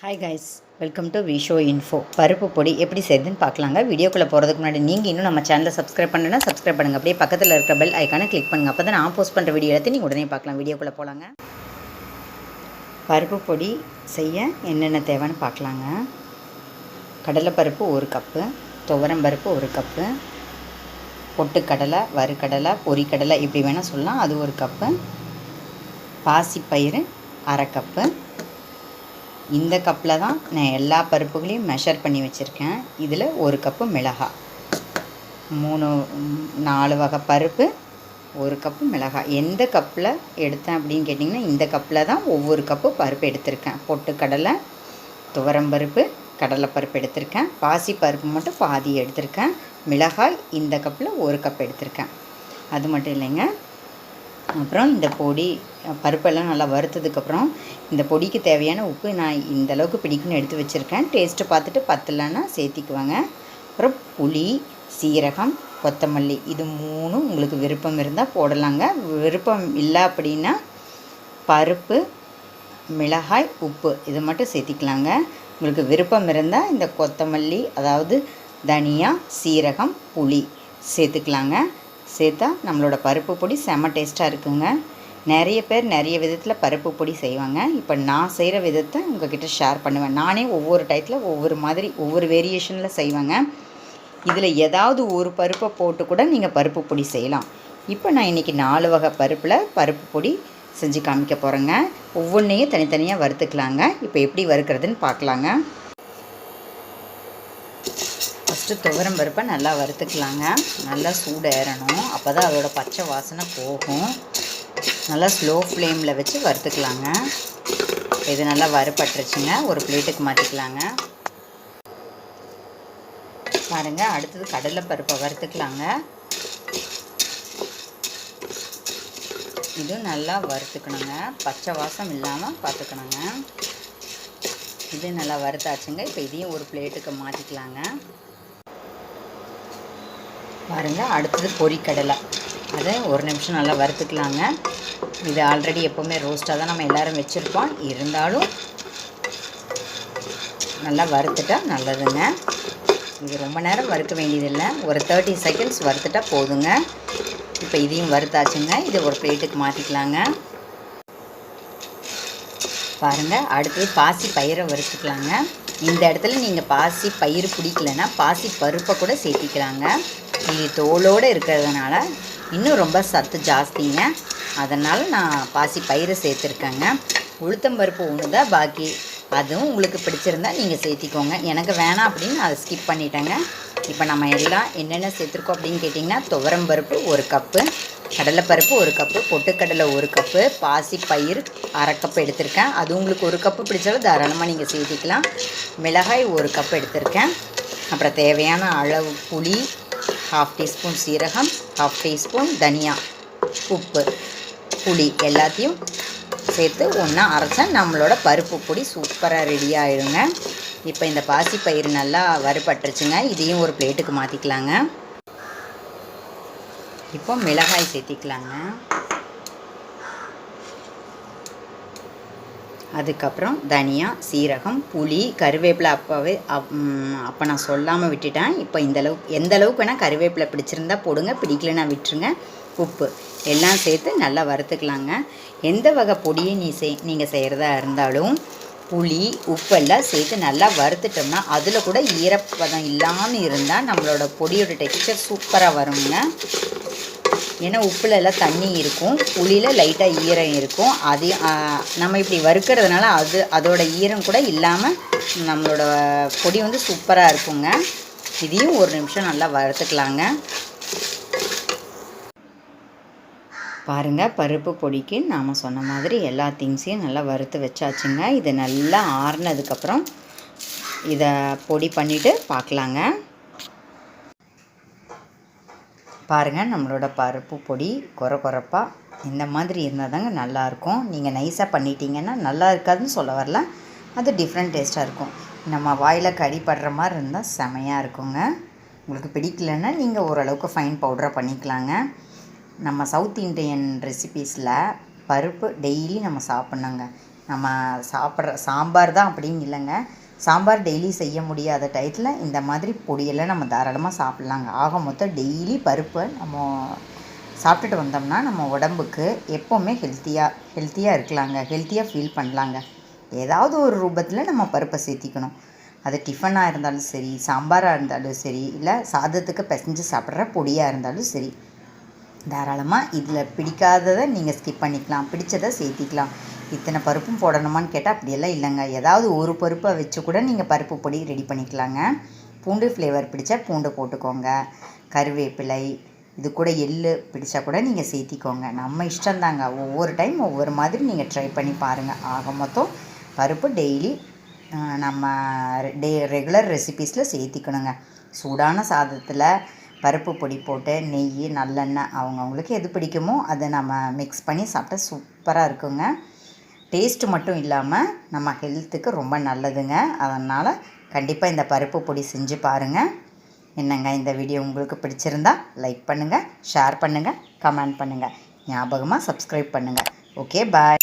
Hi guys, welcome to Visho info. பருப்பு பொடி எப்படி செய்யுதுன்னு பார்க்கலாங்க. வீடியோக்குள்ளே போகிறதுக்கு முன்னாடி நீங்கள் இன்னும் நம்ம சேனலை சப்ஸ்கிரைப் பண்ணுன்னா சப்ஸ்கிரைப் பண்ணுங்கள். அப்படியே பக்கத்தில் இருக்கிற பெல் ஐக்கானை கிளிக் பண்ணுங்கள். அப்போ தான் நான் போஸ்ட் பண்ணுற வீடியோ எடுத்து நீங்கள் உடனே பார்க்கலாம். வீடியோக்குள்ளே போகலாங்க. பருப்பு பொடி செய்ய என்னென்ன தேவைன்னு பார்க்கலாங்க. கடலைப்பருப்பு 1 கப்பு, துவரம்பருப்பு 1 கப்பு, பொட்டுக்கடலை, வறுக்கடலை, பொரிக்கடலை இப்படி வேணால் சொல்லலாம், அது 1 கப்பு, பாசிப்பயிறு 1/2 கப்பு. இந்த கப்பில் தான் நான் எல்லா பருப்புகளையும் மெஷர் பண்ணி வச்சுருக்கேன். இதில் 1 கப்பு மிளகாய், 4 வகை பருப்பு, 1 கப்பு மிளகாய். எந்த கப்பில் எடுத்தேன் அப்படின்னு கேட்டிங்கன்னா, இந்த கப்பில் தான் ஒவ்வொரு கப்பு பருப்பு எடுத்திருக்கேன். பொட்டுக்கடலை, துவரம்பருப்பு, கடலைப்பருப்பு எடுத்திருக்கேன். பாசி பருப்பு மட்டும் பாதி எடுத்திருக்கேன். மிளகாய் இந்த கப்பில் 1 கப் எடுத்திருக்கேன். அது மட்டும் இல்லைங்க, அப்புறம் இந்த பொடி பருப்பெல்லாம் நல்லா வறுத்ததுக்கப்புறம் இந்த பொடிக்கு தேவையான உப்பு நான் இந்த அளவுக்கு பிடிக்குன்னு எடுத்து வச்சுருக்கேன். டேஸ்ட்டு பார்த்துட்டு பத்தலைன்னா சேர்த்திக்குவாங்க. அப்புறம் புளி, சீரகம், கொத்தமல்லி இது 3 உங்களுக்கு விருப்பம் இருந்தால் போடலாங்க. விருப்பம் இல்லை அப்படின்னா பருப்பு, மிளகாய், உப்பு இது மட்டும் சேர்த்திக்கலாங்க. உங்களுக்கு விருப்பம் இருந்தால் இந்த கொத்தமல்லி, அதாவது தனியா, சீரகம், புளி சேர்த்துக்கலாங்க. சேர்த்தா நம்மளோட பருப்பு பொடி செம்ம டேஸ்ட்டாக இருக்குங்க. நிறைய பேர் நிறைய விதத்தில் பருப்பு பொடி செய்வாங்க. இப்போ நான் செய்கிற விதத்தை உங்கள்கிட்ட ஷேர் பண்ணுவேன். நானே ஒவ்வொரு டயத்தில் ஒவ்வொரு மாதிரி ஒவ்வொரு வேரியேஷனில் செய்வேங்க. இதில் ஏதாவது ஒரு பருப்பை போட்டு கூட நீங்கள் பருப்பு பொடி செய்யலாம். இப்போ நான் இன்றைக்கி 4 வகை பருப்பில் பருப்பு பொடி செஞ்சு காமிக்க போகிறேங்க. ஒவ்வொன்றையும் தனித்தனியாக வறுத்துக்கலாங்க. இப்போ எப்படி வறுக்கிறதுன்னு பார்க்கலாங்க. ஃபஸ்ட்டு துவரம் பருப்பை நல்லா வறுத்துக்கலாங்க. நல்லா சூடு ஏறணும், அப்போ தான் அதோட பச்சை வாசனை போகும். நல்லா ஸ்லோ ஃப்ளேமில் வச்சு வறுத்துக்கலாங்க. இது நல்லா வறுபட்டுருச்சுங்க. ஒரு பிளேட்டுக்கு மாற்றிக்கலாங்க. பாருங்கள், அடுத்தது கடலைப்பருப்பை வறுத்துக்கலாங்க. இது நல்லா வறுத்துக்கணுங்க, பச்சை வாசம் இல்லாமல் பார்த்துக்கணுங்க. இது நல்லா வறுத்தாச்சுங்க. இப்போ இதையும் ஒரு பிளேட்டுக்கு மாற்றிக்கலாங்க. பாருங்கள், அடுத்தது பொரிக்கடலை, அதை 1 நிமிஷம் நல்லா வறுத்துக்கலாங்க. இது ஆல்ரெடி எப்போவுமே ரோஸ்ட்டாக தான் நம்ம எல்லோரும் வச்சுருப்போம். இருந்தாலும் நல்லா வறுத்துட்டா நல்லதுங்க. இது ரொம்ப நேரம் வறுக்க வேண்டியதில்லை, ஒரு 30 செகண்ட்ஸ் வறுத்துட்டா போதுங்க. இப்போ இதையும் வறுத்தாச்சுங்க. இது ஒரு பிளேட்டுக்கு மாற்றிக்கலாங்க. பாருங்கள், அடுத்தது பாசி பயிரை வறுத்துக்கலாங்க. இந்த இடத்துல நீங்கள் பாசி பயிறு பிடிக்கலைன்னா பாசி பருப்பை கூட சேர்த்திக்கலாங்க. இது தோலோடு இருக்கிறதுனால இன்னும் ரொம்ப சத்து ஜாஸ்திங்க. அதனால் நான் பாசி பயிரை சேர்த்துருக்கேங்க. உளுத்தம்பருப்பு ஒன்று தான் பாக்கி, அதுவும் உங்களுக்கு பிடிச்சிருந்தா நீங்கள் சேர்த்திக்கோங்க. எனக்கு வேணாம் அப்படின்னு அதை ஸ்கிப் பண்ணிட்டேங்க. இப்போ நம்ம எல்லாம் என்னென்ன சேர்த்துருக்கோம் அப்படின்னு கேட்டிங்கன்னா, துவரம்பருப்பு 1 கப்பு, கடலைப்பருப்பு 1 கப்பு, பொட்டுக்கடலை 1 கப்பு, பாசி பயிர் 1/2 கப்பு எடுத்திருக்கேன். அது உங்களுக்கு 1 கப்பு பிடிச்சாலும் தாராளமாக நீங்கள் சேர்த்திக்கலாம். மிளகாய் 1 கப்பு எடுத்திருக்கேன். அப்புறம் தேவையான அளவு புளி, 1/2 டீஸ்பூன் சீரகம், 1/2 டீஸ்பூன் தனியா, உப்பு, புளி எல்லாத்தையும் சேர்த்து ஒன்றா அரைச்சா நம்மளோட பருப்பு பொடி சூப்பராக ரெடி ஆகிடுங்க. இப்போ இந்த பாசிப்பயிறு நல்லா வறுபட்டுருச்சுங்க. இதையும் ஒரு பிளேட்டுக்கு மாற்றிக்கலாங்க. இப்போ மிளகாய் சேர்த்திக்கலாங்க. அதுக்கப்புறம் தனியா, சீரகம், புளி, கருவேப்பிலை அப்போ நான் சொல்லாமல் விட்டுட்டேன். இப்போ எந்த அளவுக்கு வேணால் கருவேப்பிலை பிடிச்சிருந்தா போடுங்க, பிடிக்கலைன்னா விட்டுருங்க. உப்பு எல்லாம் சேர்த்து நல்லா வறுத்துக்கலாங்க. எந்த வகை பொடியை நீங்கள் செய்கிறதா இருந்தாலும் புளி, உப்பெல்லாம் சேர்த்து நல்லா வறுத்துட்டோம்னா அதில் கூட ஈரப்பதம் இல்லாமல் இருந்தால் நம்மளோட பொடியோட டெக்ஸ்சர் சூப்பராக வருங்க. ஏன்னா உப்பில் எல்லாம் தண்ணி இருக்கும், புளியில் லைட்டாக ஈரம் இருக்கும். அதையும் நம்ம இப்படி வறுக்கிறதுனால அதோட ஈரம் கூட இல்லாமல் நம்மளோட பொடி வந்து சூப்பராக இருக்குங்க. இதையும் 1 நிமிஷம் நல்லா வறுத்துக்கலாங்க. பாருங்கள், பருப்பு பொடிக்கு நாம் சொன்ன மாதிரி எல்லா திங்ஸையும் நல்லா வறுத்து வச்சாச்சுங்க. இது நல்லா ஆறுனதுக்கப்புறம் இதை பொடி பண்ணிவிட்டு பார்க்கலாங்க. பாருங்கள், நம்மளோட பருப்பு பொடி கொரப்பாக இந்த மாதிரி இருந்தால் தாங்க நல்லாயிருக்கும். நீங்கள் நைஸாக பண்ணிட்டீங்கன்னா நல்லா இருக்காதுன்னு சொல்ல வரல, அது டிஃப்ரெண்ட் டேஸ்ட்டாக இருக்கும். நம்ம வாயில் கடிப்படுற மாதிரி இருந்தால் செமையாக இருக்குங்க. உங்களுக்கு பிடிக்கலன்னா நீங்கள் ஓரளவுக்கு ஃபைன் பவுடராக பண்ணிக்கலாங்க. நம்ம சவுத் இண்டியன் ரெசிபீஸில் பருப்பு டெய்லி நம்ம சாப்பிட்ணுங்க. நம்ம சாப்பிட்ற சாம்பார் தான் அப்படின்னு இல்லைங்க. சாம்பார் டெய்லி செய்ய முடியாத டயத்தில் இந்த மாதிரி பொடியெல்லாம் நம்ம தாராளமாக சாப்பிட்லாங்க. ஆக மொத்தம் டெய்லி பருப்பை நம்ம சாப்பிட்டுட்டு வந்தோம்னா நம்ம உடம்புக்கு எப்போவுமே ஹெல்த்தியாக இருக்கலாங்க, ஹெல்த்தியாக ஃபீல் பண்ணலாங்க. ஏதாவது ஒரு ரூபத்தில் நம்ம பருப்பை சேர்த்திக்கணும். அது டிஃபனாக இருந்தாலும் சரி, சாம்பாராக இருந்தாலும் சரி, இல்லை சாதத்துக்கு பிசைஞ்சு சாப்பிட்ற பொடியாக இருந்தாலும் சரி, தாராளமாக இதில் பிடிக்காததை நீங்கள் ஸ்கிப் பண்ணிக்கலாம், பிடிச்சதை சேர்த்திக்கலாம். இத்தனை பருப்பும் போடணுமான்னு கேட்டால் அப்படியெல்லாம் இல்லைங்க. ஏதாவது ஒரு பருப்பை வச்சு கூட நீங்கள் பருப்பு பொடி ரெடி பண்ணிக்கலாங்க. பூண்டு ஃப்ளேவர் பிடிச்சா பூண்டு போட்டுக்கோங்க, கருவேப்பிலை, இது கூட எள்ளு பிடிச்சா கூட நீங்கள் சேர்த்திக்கோங்க. நம்ம இஷ்டந்தாங்க. ஒவ்வொரு டைம் ஒவ்வொரு மாதிரி நீங்கள் ட்ரை பண்ணி பாருங்கள். ஆக மொத்தம் பருப்பு டெய்லி நம்ம ரெகுலர் ரெசிபீஸில் சேர்த்திக்கணுங்க. சூடான சாதத்தில் பருப்பு பொடி போட்டு நெய், நல்லெண்ணெய், அவங்கவுங்களுக்கு எது பிடிக்குமோ அதை நம்ம மிக்ஸ் பண்ணி சாப்பிட்டா சூப்பராக இருக்குங்க. டேஸ்ட்டு மட்டும் இல்லாமல் நம்ம ஹெல்த்துக்கு ரொம்ப நல்லதுங்க. அதனால் கண்டிப்பாக இந்த பருப்பு பொடி செஞ்சு பாருங்கள். என்னங்க, இந்த வீடியோ உங்களுக்கு பிடிச்சிருந்தா லைக் பண்ணுங்கள், ஷேர் பண்ணுங்கள், கமெண்ட் பண்ணுங்கள். ஞாபகமாக சப்ஸ்கிரைப் பண்ணுங்கள். ஓகே, பாய்.